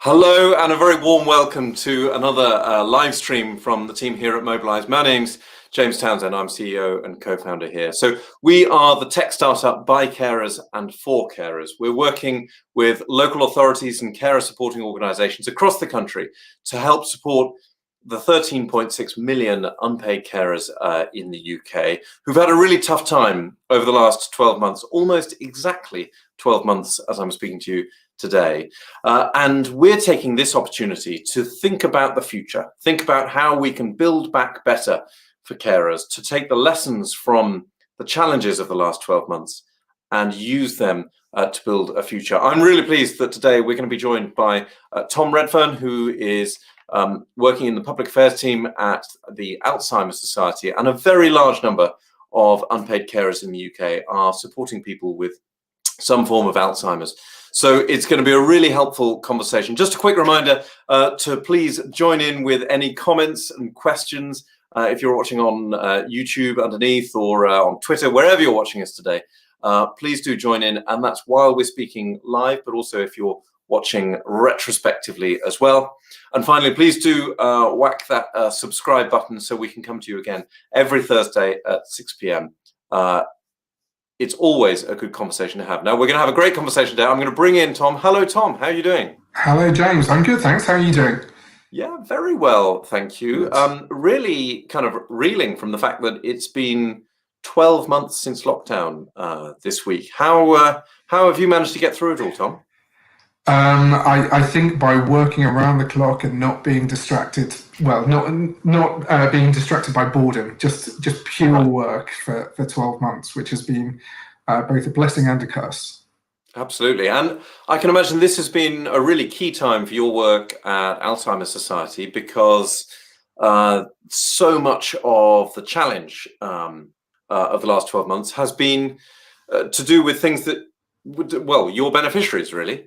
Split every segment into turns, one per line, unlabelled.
Hello and a very warm welcome to another live stream from the team here at Mobilise. My name's James Townsend, I'm CEO and co-founder here. So we are the tech startup by carers and for carers. We're working with local authorities and carer supporting organisations across the country to help support the 13.6 million unpaid carers in the UK who've had a really tough time over the last 12 months, almost exactly 12 months as I'm speaking to you today. And we're taking this opportunity to think about the future, think about how we can build back better for carers, to take the lessons from the challenges of the last 12 months and use them to build a future. I'm really pleased that today we're going to be joined by Tom Redfearn, who is working in the public affairs team at the Alzheimer Society, and a very large number of unpaid carers in the UK are supporting people with some form of Alzheimer's. So it's going to be a really helpful conversation. Just a quick reminder to please join in with any comments and questions if you're watching on YouTube underneath or on Twitter, wherever you're watching us today. Please do join in, and that's while we're speaking live, but also if you're watching retrospectively as well. And finally, please do whack that subscribe button so we can come to you again every Thursday at 6 p.m. It's always a good conversation to have. Now, we're going to have a great conversation today. I'm going to bring in Tom. Hello, Tom. How are you doing?
Hello, James. I'm good, thanks. How are you doing?
Yeah, very well, thank you. Really kind of reeling from the fact that it's been 12 months since lockdown this week. How have you managed to get through it all, Tom?
I think by working around the clock and not being distracted, well, not being distracted by boredom, just pure work for 12 months, which has been both a blessing and a curse.
Absolutely. And I can imagine this has been a really key time for your work at Alzheimer Society, because so much of the challenge of the last 12 months has been to do with things that would, well, your beneficiaries, really.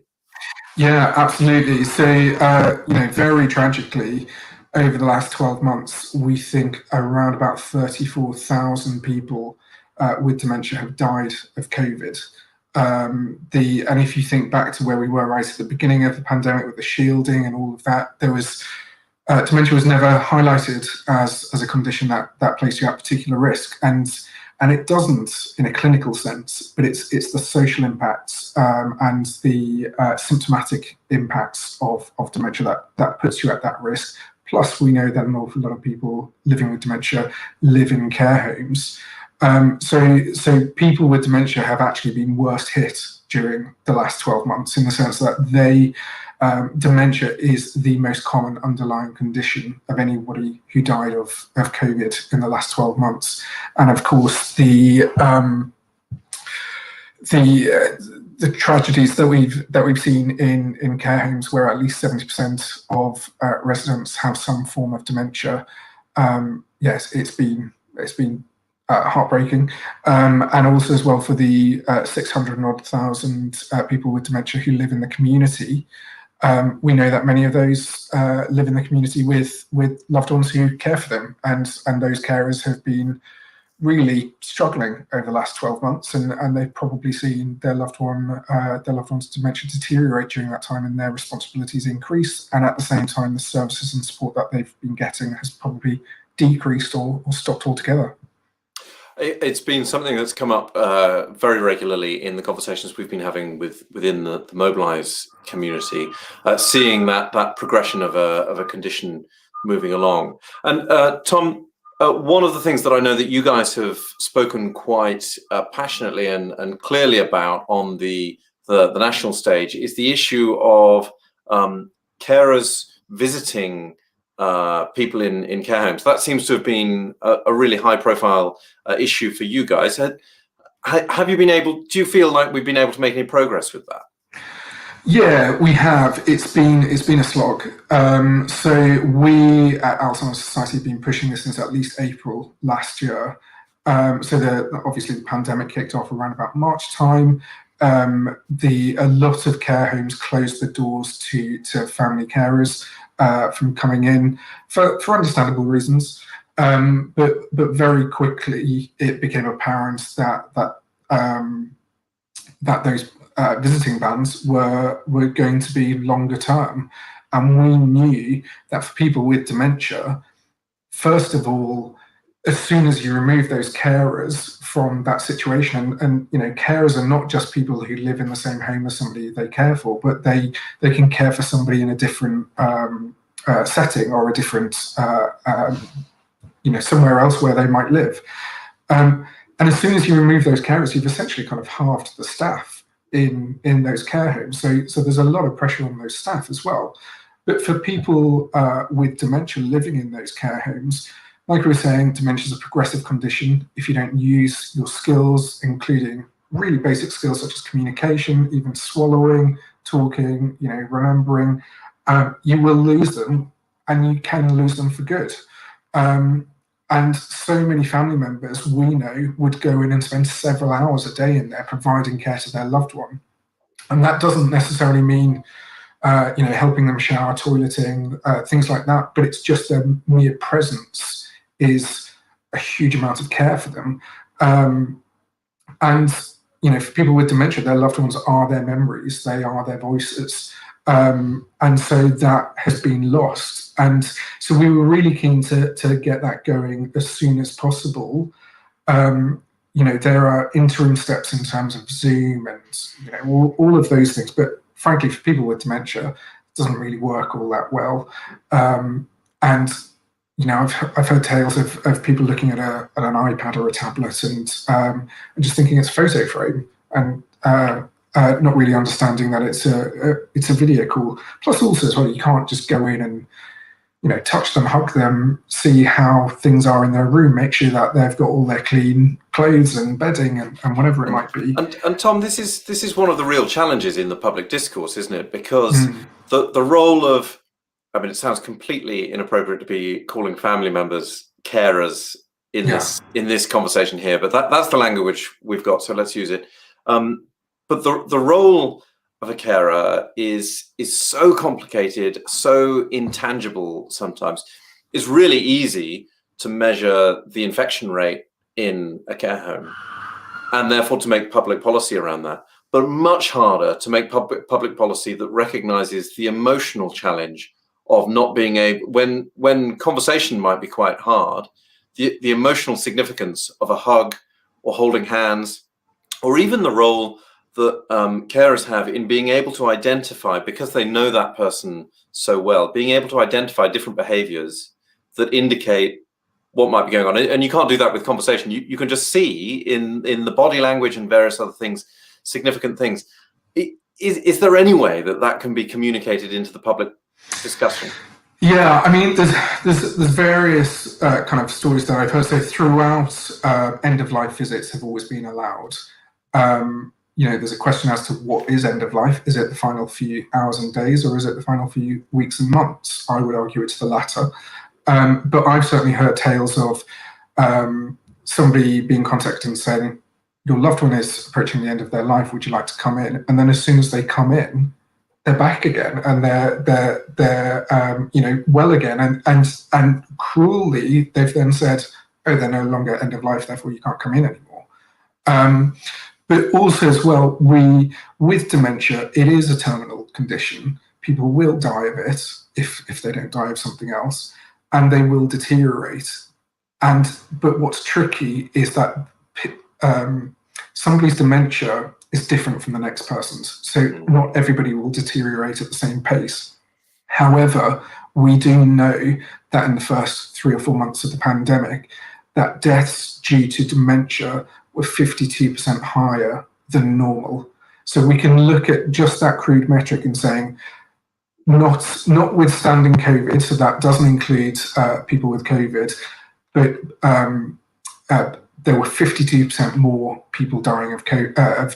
Yeah, absolutely. So, very tragically, over the last 12 months, we think around about 34,000 people with dementia have died of COVID. And if you think back to where we were right at the beginning of the pandemic with the shielding and all of that, there was dementia was never highlighted as a condition that placed you at particular risk. And it doesn't in a clinical sense, but it's the social impacts and the symptomatic impacts of dementia that puts you at that risk. Plus, we know that an awful lot of people living with dementia live in care homes. So people with dementia have actually been worst hit during the last 12 months, in the sense that dementia is the most common underlying condition of anybody who died of COVID in the last 12 months. And of course, the tragedies that we've seen in care homes, where at least 70% of residents have some form of dementia. Yes, it's been heartbreaking, and also as well for the 600,000 people with dementia who live in the community. We know that many of those live in the community with loved ones who care for them, and those carers have been really struggling over the last 12 months, and they've probably seen their loved one's dementia deteriorate during that time, and their responsibilities increase, and at the same time the services and support that they've been getting has probably decreased or stopped altogether.
It's been something that's come up very regularly in the conversations we've been having within the Mobilise community, seeing that progression of a condition moving along. And Tom, one of the things that I know that you guys have spoken quite passionately and clearly about on the national stage is the issue of carers visiting people in care homes. That seems to have been a really high profile issue for you guys. Have you been able, do you feel like we've been able to make any progress with that?
Yeah, we have. It's been a slog. So we at Alzheimer's Society have been pushing this since at least April last year. Obviously the pandemic kicked off around about March time. A lot of care homes closed the doors to family carers from coming in for understandable reasons. But very quickly it became apparent that those visiting bans were going to be longer term. And we knew that for people with dementia, first of all, as soon as you remove those carers from that situation, and carers are not just people who live in the same home as somebody they care for, but they can care for somebody in a different setting or a different somewhere else where they might live. And as soon as you remove those carers, you've essentially kind of halved the staff in those care homes. So there's a lot of pressure on those staff as well. But for people with dementia living in those care homes, like we were saying, dementia is a progressive condition. If you don't use your skills, including really basic skills such as communication, even swallowing, talking, remembering, you will lose them, and you can lose them for good. And so many family members we know would go in and spend several hours a day in there providing care to their loved one. And that doesn't necessarily mean helping them shower, toileting, things like that, but it's just their mere presence is a huge amount of care for them. And for people with dementia, their loved ones are their memories, they are their voices. And so that has been lost. And so we were really keen to get that going as soon as possible. There are interim steps in terms of Zoom and all of those things, but frankly, for people with dementia, it doesn't really work all that well. And I've heard tales of people looking at an iPad or a tablet and just thinking it's a photo frame, and not really understanding that it's a video call. Plus, also as well, you can't just go in and touch them, hug them, see how things are in their room, make sure that they've got all their clean clothes and bedding and whatever it might be.
And Tom, this is one of the real challenges in the public discourse, isn't it? Because the role of, it sounds completely inappropriate to be calling family members carers in this conversation here, but that's the language we've got, so let's use it. But the role of a carer is so complicated, so intangible sometimes. It's really easy to measure the infection rate in a care home and therefore to make public policy around that, but much harder to make public policy that recognizes the emotional challenge of not being able, when conversation might be quite hard, the emotional significance of a hug or holding hands, or even the role that carers have in being able to identify, because they know that person so well, being able to identify different behaviors that indicate what might be going on. And you can't do that with conversation. You can just see in the body language and various other things, significant things. Is there any way that can be communicated into the public discussion?
Yeah, there's various kind of stories that I've heard. So throughout, end-of-life visits have always been allowed. There's a question as to what is end of life. Is it the final few hours and days, or is it the final few weeks and months? I would argue it's the latter. But I've certainly heard tales of somebody being contacted and saying, your loved one is approaching the end of their life, would you like to come in? And then as soon as they come in, they're back again, and they're well again. And cruelly, they've then said, oh, they're no longer end of life, therefore you can't come in anymore. But also as well, with dementia, it is a terminal condition. People will die of it if they don't die of something else, and they will deteriorate. But what's tricky is that somebody's dementia is different from the next person's. So not everybody will deteriorate at the same pace. However, we do know that in the first 3 or 4 months of the pandemic, that deaths due to dementia were 52% higher than normal. So we can look at just that crude metric and saying, notwithstanding COVID, so that doesn't include people with COVID, but there were 52% more people dying of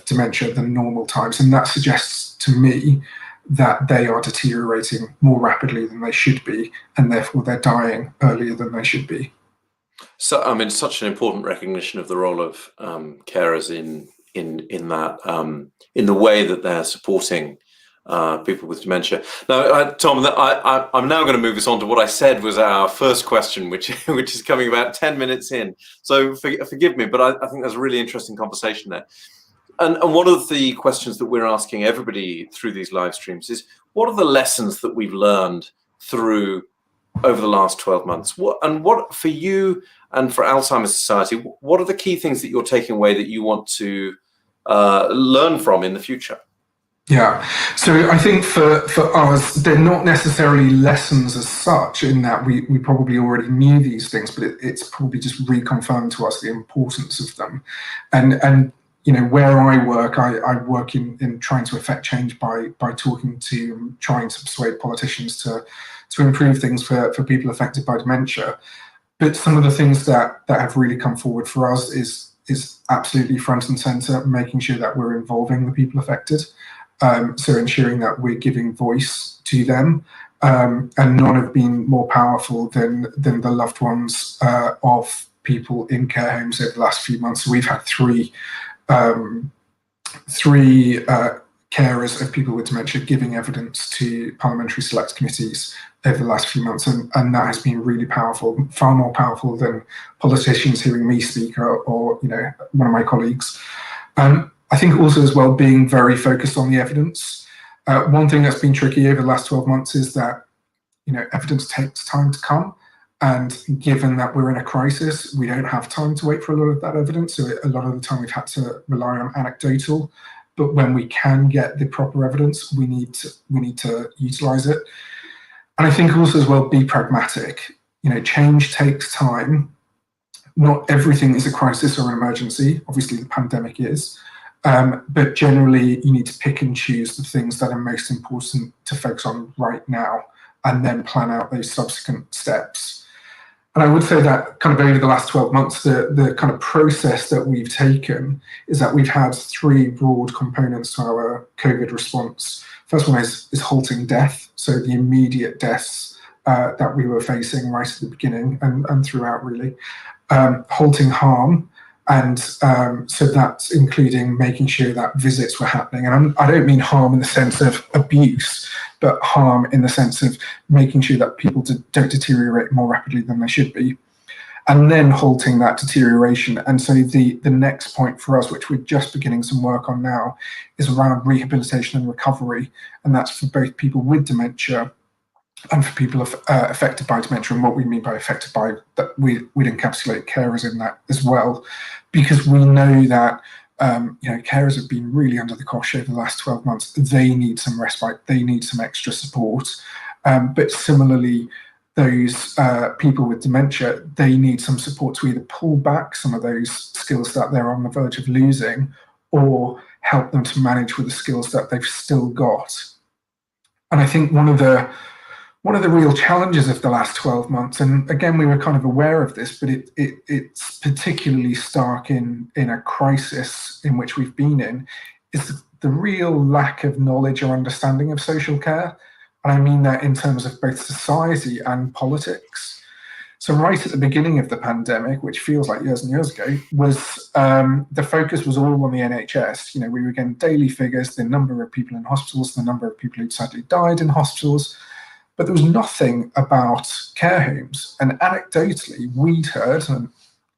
dementia than normal times. And that suggests to me that they are deteriorating more rapidly than they should be, and therefore they're dying earlier than they should be.
So, such an important recognition of the role of carers in that, in the way that they're supporting people with dementia. Now, Tom, I'm now going to move us on to what I said was our first question, which is coming about 10 minutes in. So forgive me, but I think there's a really interesting conversation there. And one of the questions that we're asking everybody through these live streams is, what are the lessons that we've learned through over the last 12 months? What for you and for Alzheimer's Society, what are the key things that you're taking away that you want to learn from in the future?
Yeah, so I think for us, they're not necessarily lessons as such, in that we probably already knew these things, but it's probably just reconfirmed to us the importance of them. And you know, where I work in trying to affect change by talking to, trying to persuade politicians to improve things for people affected by dementia. But some of the things that have really come forward for us is absolutely front and center, making sure that we're involving the people affected. So ensuring that we're giving voice to them, and none have been more powerful than the loved ones of people in care homes over the last few months. So we've had three carers of people with dementia giving evidence to parliamentary select committees over the last few months, and that has been really powerful, far more powerful than politicians hearing me speak or you know, one of my colleagues. I think also as well, being very focused on the evidence. One thing that's been tricky over the last 12 months is that, you know, evidence takes time to come. And given that we're in a crisis, we don't have time to wait for a lot of that evidence. So a lot of the time we've had to rely on anecdotal, but when we can get the proper evidence, we need to utilize it. And I think also as well, be pragmatic. You know, change takes time. Not everything is a crisis or an emergency. Obviously the pandemic is. But generally, you need to pick and choose the things that are most important to focus on right now, and then plan out those subsequent steps. And I would say that kind of over the last 12 months, the kind of process that we've taken is that we've had three broad components to our COVID response. First one is halting death, so the immediate deaths that we were facing right at the beginning and throughout really. Halting harm. And so that's including making sure that visits were happening. And I don't mean harm in the sense of abuse, but harm in the sense of making sure that people don't deteriorate more rapidly than they should be. And then halting that deterioration. And so the next point for us, which we're just beginning some work on now, is around rehabilitation and recovery. And that's for both people with dementia and for people affected by dementia. And what we mean by affected by, that we'd encapsulate carers in that as well, because we know that you know, carers have been really under the cosh over the last 12 months. They need some respite, they need some extra support. But similarly, those people with dementia, they need some support to either pull back some of those skills that they're on the verge of losing, or help them to manage with the skills that they've still got. And I think one of the real challenges of the last 12 months, and again, we were kind of aware of this, but it's particularly stark in a crisis in which we've been in, is the real lack of knowledge or understanding of social care. And I mean that in terms of both society and politics. So right at the beginning of the pandemic, which feels like years and years ago, was the focus was all on the NHS. You know, we were getting daily figures, the number of people in hospitals, the number of people who'd sadly died in hospitals, but there was nothing about care homes. And anecdotally, we'd heard, and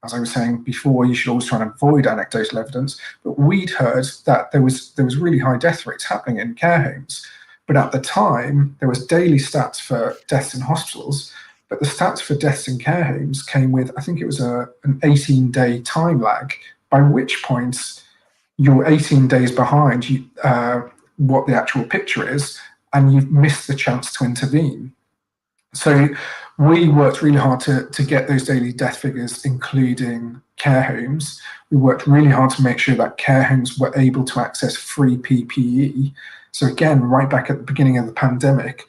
as I was saying before, you should always try and avoid anecdotal evidence, but we'd heard that there was really high death rates happening in care homes. But at the time, there was daily stats for deaths in hospitals, but the stats for deaths in care homes came with, I think it was an 18-day time lag, by which point you're 18 days behind what the actual picture is, and you've missed the chance to intervene. So we worked really hard to get those daily death figures, including care homes. We worked really hard to make sure that care homes were able to access free PPE. So again, right back at the beginning of the pandemic,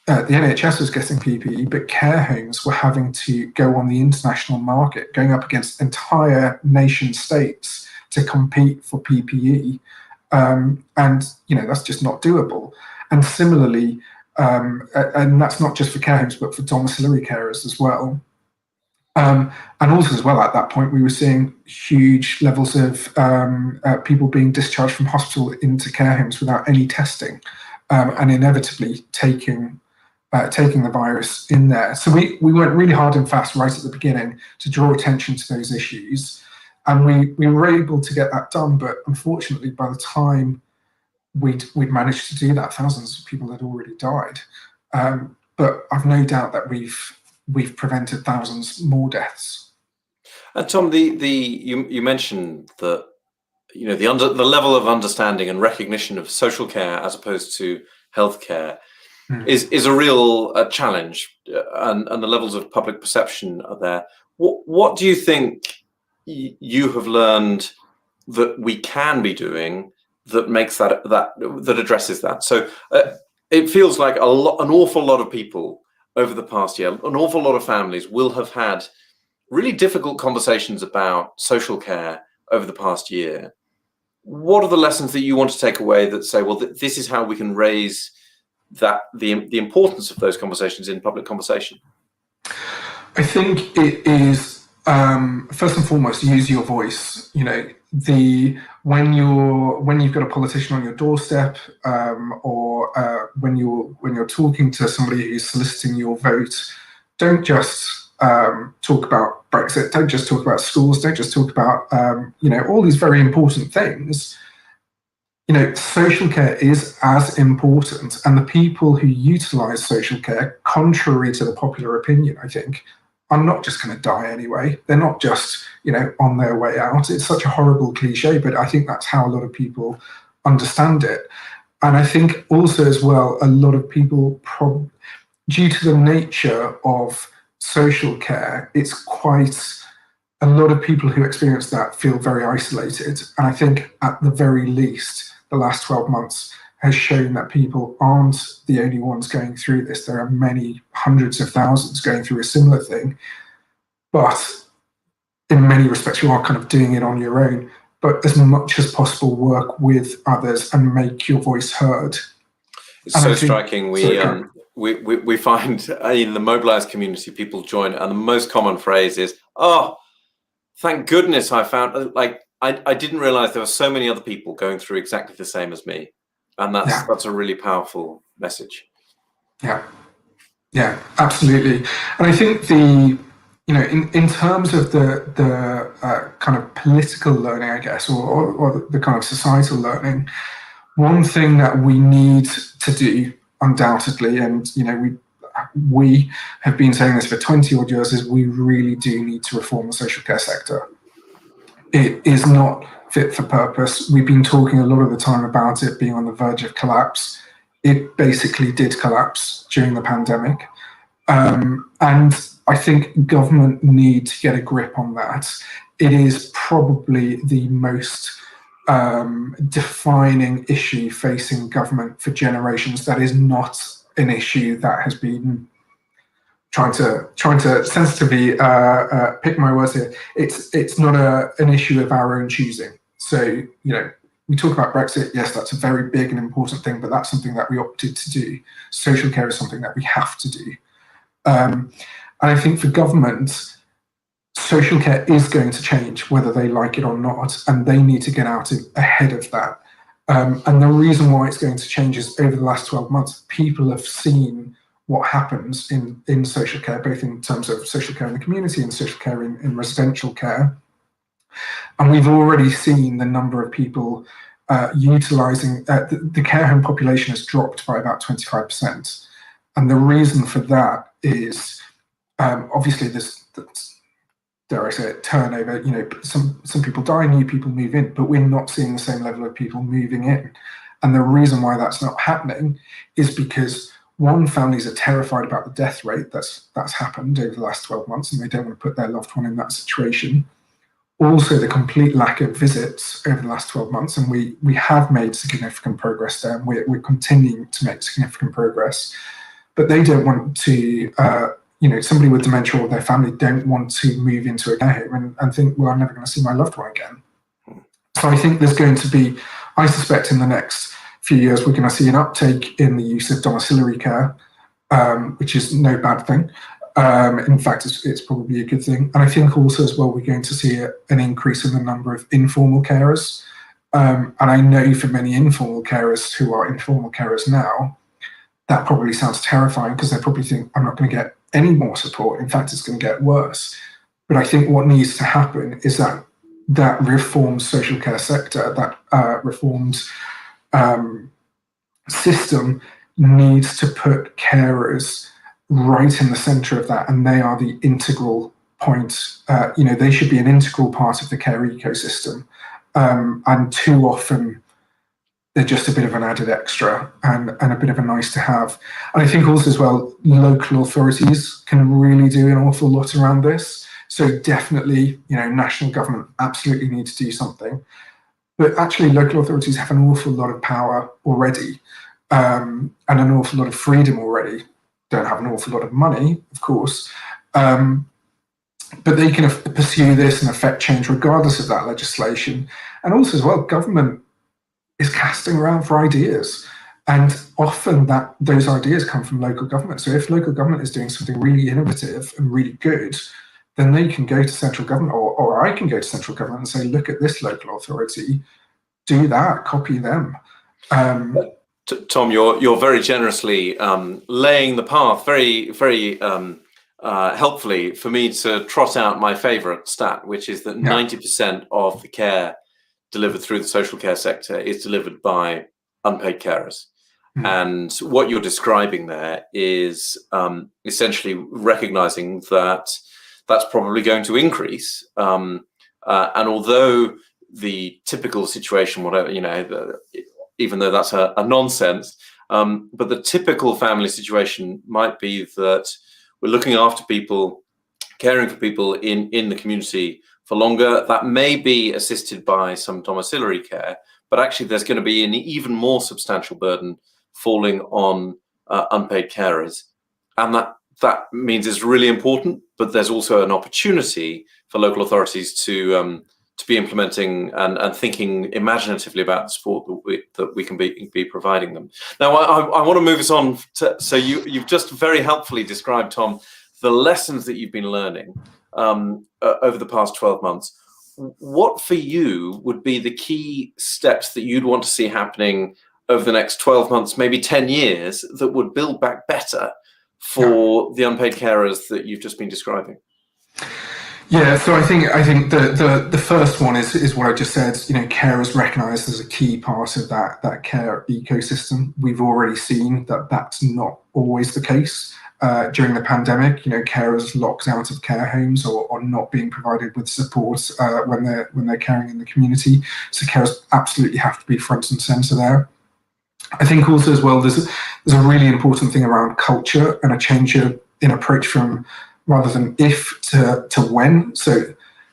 the NHS was getting PPE, but care homes were having to go on the international market, going up against entire nation states to compete for PPE. And, you know, that's just not doable. And similarly, and that's not just for care homes, but for domiciliary carers as well. And also as well, at that point, we were seeing huge levels of people being discharged from hospital into care homes without any testing, and inevitably taking the virus in there. So we went really hard and fast right at the beginning to draw attention to those issues. And we were able to get that done, but unfortunately, by the time we'd managed to do that, thousands of people had already died. But I've no doubt that we've prevented thousands more deaths.
And Tom, you mentioned that the level of understanding and recognition of social care as opposed to healthcare is a real challenge, and the levels of public perception are there. What do you think you have learned that we can be doing that makes that addresses that? So it feels like an awful lot of people over the past year, an awful lot of families will have had really difficult conversations about social care over the past year. What are the lessons that you want to take away that say, well, this is how we can raise the importance of those conversations in public conversation?
I think it is first and foremost, use your voice. When you've got a politician on your doorstep, or when you're talking to somebody who's soliciting your vote, don't just talk about Brexit. Don't just talk about schools. Don't just talk about all these very important things. Social care is as important, and the people who utilize social care, contrary to the popular opinion, I think, are not just going to die anyway. They're not just, on their way out. It's such a horrible cliche, but I think that's how a lot of people understand it. And I think also as well, a lot of people, due to the nature of social care, it's quite, a lot of people who experience that feel very isolated. And I think at the very least, the last 12 months has shown that people aren't the only ones going through this. There are many hundreds of thousands going through a similar thing. But in many respects, you are kind of doing it on your own. But as much as possible, work with others and make your voice heard.
It's so striking. We find in the Mobilise community, people join, and the most common phrase is, "Oh, thank goodness I found, I didn't realize there were so many other people going through exactly the same as me." And that's a really powerful message.
Yeah, absolutely. And I think in terms of the kind of political learning, I guess, or the kind of societal learning, one thing that we need to do undoubtedly, and we have been saying this for 20 odd years, is we really do need to reform the social care sector. It is not fit for purpose. We've been talking a lot of the time about it being on the verge of collapse. It basically did collapse during the pandemic. And I think government need to get a grip on that. It is probably the most defining issue facing government for generations. That is not an issue that has been trying to sensitively pick my words here. It's not an issue of our own choosing. So we talk about Brexit. Yes, that's a very big and important thing, but that's something that we opted to do. Social care is something that we have to do. And I think for government, social care is going to change whether they like it or not, and they need to get out ahead of that. And the reason why it's going to change is over the last 12 months, people have seen what happens in social care, both in terms of social care in the community and social care in residential care. And we've already seen the number of people utilising, the care home population has dropped by about 25%. And the reason for that is obviously this, dare I say it, turnover. Some people die, new people move in, but we're not seeing the same level of people moving in. And the reason why that's not happening is because, one, families are terrified about the death rate that's happened over the last 12 months, and they don't want to put their loved one in that situation. Also, the complete lack of visits over the last 12 months, and we have made significant progress there, and we're continuing to make significant progress. But they don't want to, somebody with dementia or their family don't want to move into a care home and think, well, I'm never going to see my loved one again. So I think there's going to be, I suspect in the next few years, we're going to see an uptake in the use of domiciliary care, which is no bad thing. In fact, it's probably a good thing. And I think also as well, we're going to see an increase in the number of informal carers. And I know for many informal carers who are informal carers now, that probably sounds terrifying because they probably think, I'm not going to get any more support. In fact, it's going to get worse. But I think what needs to happen is that that reformed social care sector, that reformed system needs to put carers right in the center of that, and they are the integral point. They should be an integral part of the care ecosystem, and too often they're just a bit of an added extra and a bit of a nice to have. And I think also as well, local authorities can really do an awful lot around this. So definitely, national government absolutely needs to do something. But actually, local authorities have an awful lot of power already, and an awful lot of freedom already. Don't have an awful lot of money, of course, but they can pursue this and affect change regardless of that legislation. And also as well, government is casting around for ideas, and often those ideas come from local government. So if local government is doing something really innovative and really good, then they can go to central government, or I can go to central government and say, look at this local authority, do that, copy them.
Tom, you're very generously laying the path very, very helpfully for me to trot out my favourite stat, which is that 90% of the care delivered through the social care sector is delivered by unpaid carers. And what you're describing there is essentially recognising that that's probably going to increase. And although the typical situation, whatever, even though that's a nonsense, but the typical family situation might be that we're looking after people, caring for people in the community for longer. That may be assisted by some domiciliary care, but actually there's going to be an even more substantial burden falling on unpaid carers. And that means it's really important, but there's also an opportunity for local authorities to be implementing and thinking imaginatively about the support that we can be providing them. Now, I want to move us on so you've just very helpfully described, Tom, the lessons that you've been learning over the past 12 months. What for you would be the key steps that you'd want to see happening over the next 12 months, maybe 10 years, that would build back better for the unpaid carers that you've just been describing?
Yeah, so I think the first one is what I just said. Care is recognised as a key part of that care ecosystem. We've already seen that that's not always the case. During the pandemic, carers locked out of care homes or not being provided with support when they're caring in the community. So carers absolutely have to be front and centre there. I think also as well, there's a really important thing around culture and a change in approach from rather than if to when. So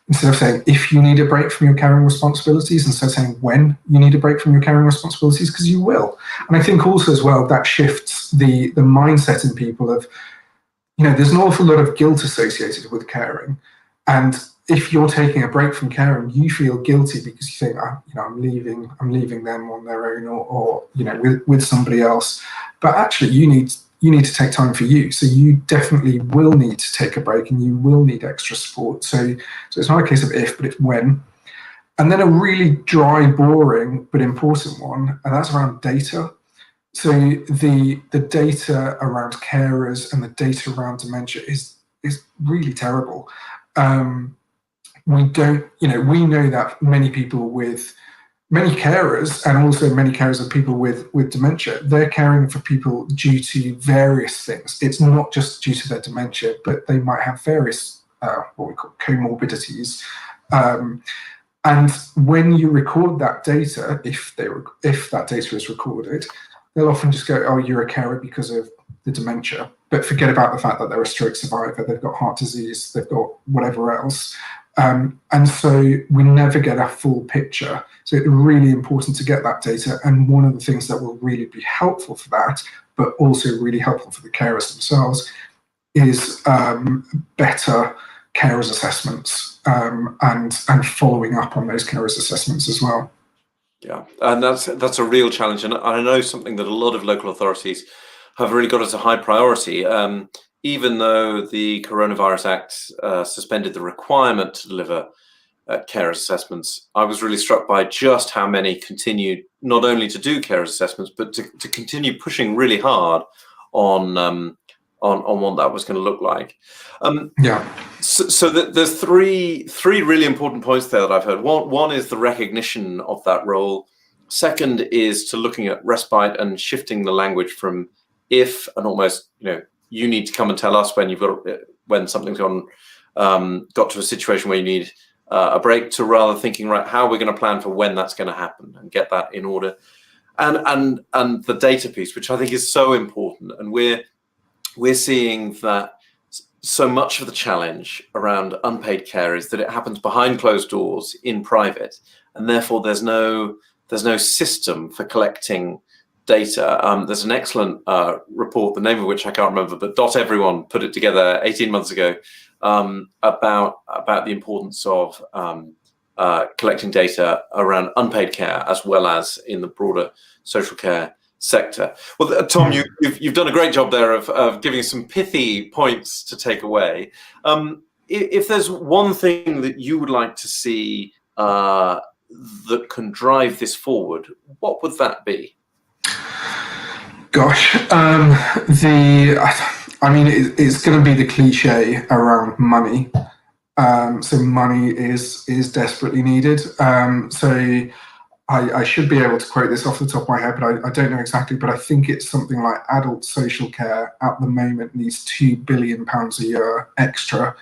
instead of saying if you need a break from your caring responsibilities, instead of saying when you need a break from your caring responsibilities, because you will. And I think also as well, that shifts the mindset in people of, there's an awful lot of guilt associated with caring. And if you're taking a break from caring, you feel guilty because you think, I'm leaving them on their own or with somebody else. But actually you need to take time for you. So you definitely will need to take a break and you will need extra support. So it's not a case of if, but it's when. And then a really dry, boring, but important one, and that's around data. So the data around carers and the data around dementia is really terrible. We know that many carers and also many carers of people with dementia, they're caring for people due to various things. It's not just due to their dementia, but they might have various what we call comorbidities. And when you record that data, if that data is recorded, they'll often just go, oh, you're a carer because of the dementia, but forget about the fact that they're a stroke survivor, they've got heart disease, they've got whatever else. And so we never get a full picture. So it's really important to get that data. And one of the things that will really be helpful for that, but also really helpful for the carers themselves, is better carers assessments and following up on those carers assessments as well.
Yeah, and that's a real challenge. And I know something that a lot of local authorities have really got as a high priority. Even though the Coronavirus Act suspended the requirement to deliver carers assessments, I was really struck by just how many continued not only to do carers assessments, but to continue pushing really hard on on what that was going to look like.
Yeah.
So there's three really important points there that I've heard. One is the recognition of that role. Second is to looking at respite and shifting the language from if and almost, you need to come and tell us when something's got to a situation where you need a break, to rather thinking, right, how are we going to plan for when that's going to happen and get that in order. And the data piece, which I think is so important, and we're seeing that so much of the challenge around unpaid care is that it happens behind closed doors in private, and therefore there's no system for collecting data. There's an excellent report, the name of which I can't remember, but Dot Everyone put it together 18 months ago, about the importance of collecting data around unpaid care as well as in the broader social care sector. Well, Tom, you've done a great job there of giving some pithy points to take away. If there's one thing that you would like to see that can drive this forward, what would that be?
Gosh, it's going to be the cliche around money. So money is desperately needed. So I should be able to quote this off the top of my head, but I don't know exactly, but I think it's something like adult social care at the moment needs £2 billion a year extra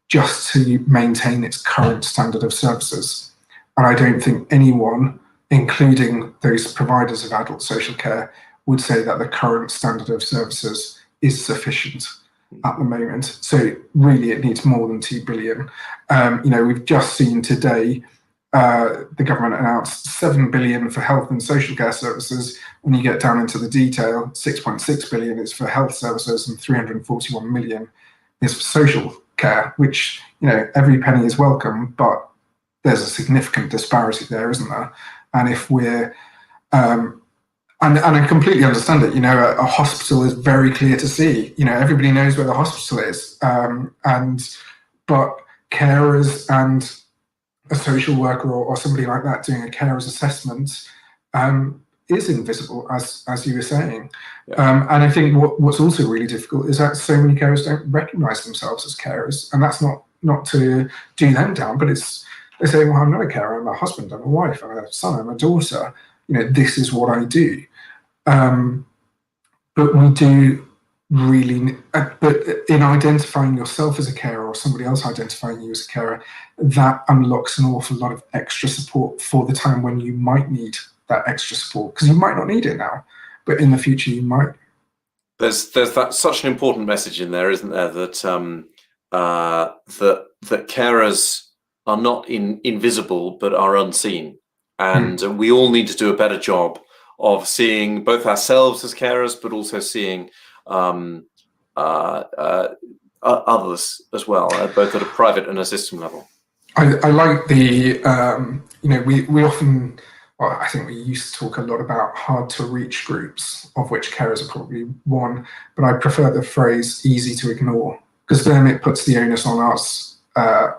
just to maintain its current standard of services. And I don't think anyone, including those providers of adult social care, would say that the current standard of services is sufficient at the moment. So really it needs more than 2 billion. We've just seen today the government announced 7 billion for health and social care services. When you get down into the detail, 6.6 billion is for health services and 341 million is for social care, which, every penny is welcome, but there's a significant disparity there, isn't there? And if we're and I completely understand it. A hospital is very clear to see. Everybody knows where the hospital is, but carers and a social worker or somebody like that doing a carer's assessment is invisible, as you were saying. Yeah. And I think what's also really difficult is that so many carers don't recognise themselves as carers, and that's not to do them down, but they say, well, I'm not a carer, I'm a husband, I'm a wife, I'm a son, I'm a daughter. This is what I do. But we do really, but in identifying yourself as a carer or somebody else identifying you as a carer, that unlocks an awful lot of extra support for the time when you might need that extra support, because you might not need it now, but in the future you might.
There's that such an important message in there, isn't there, that that carers are not invisible but are unseen, and we all need to do a better job of seeing both ourselves as carers, but also seeing others as well, both at a private and a system level.
I like the, we often, well, I think we used to talk a lot about hard to reach groups, of which carers are probably one, but I prefer the phrase easy to ignore, because then it puts the onus on us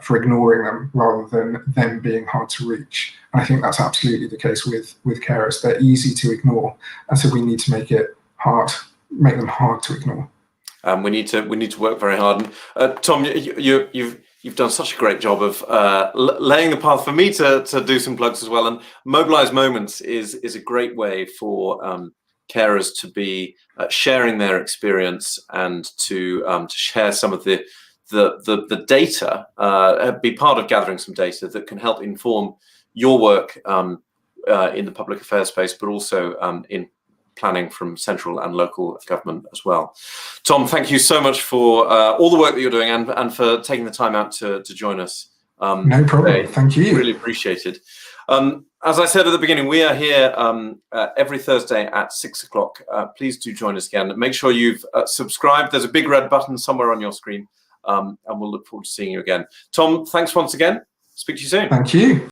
for ignoring them rather than them being hard to reach. And I think that's absolutely the case with carers. They're easy to ignore, and so we need to make them hard to ignore. We need to work very hard. And
Tom, you've done such a great job of laying the path for me to do some plugs as well. And Mobilise Moments is a great way for carers to be sharing their experience and to share some of the data, be part of gathering some data that can help inform your work in the public affairs space, but also in planning from central and local government as well. Tom, thank you so much for all the work that you're doing and for taking the time out to join us.
No problem. Today. Thank you.
Really appreciated. As I said at the beginning, we are here every Thursday at 6 o'clock. Please do join us again. Make sure you've subscribed. There's a big red button somewhere on your screen. And we'll look forward to seeing you again. Tom, thanks once again. Speak to you soon.
Thank you.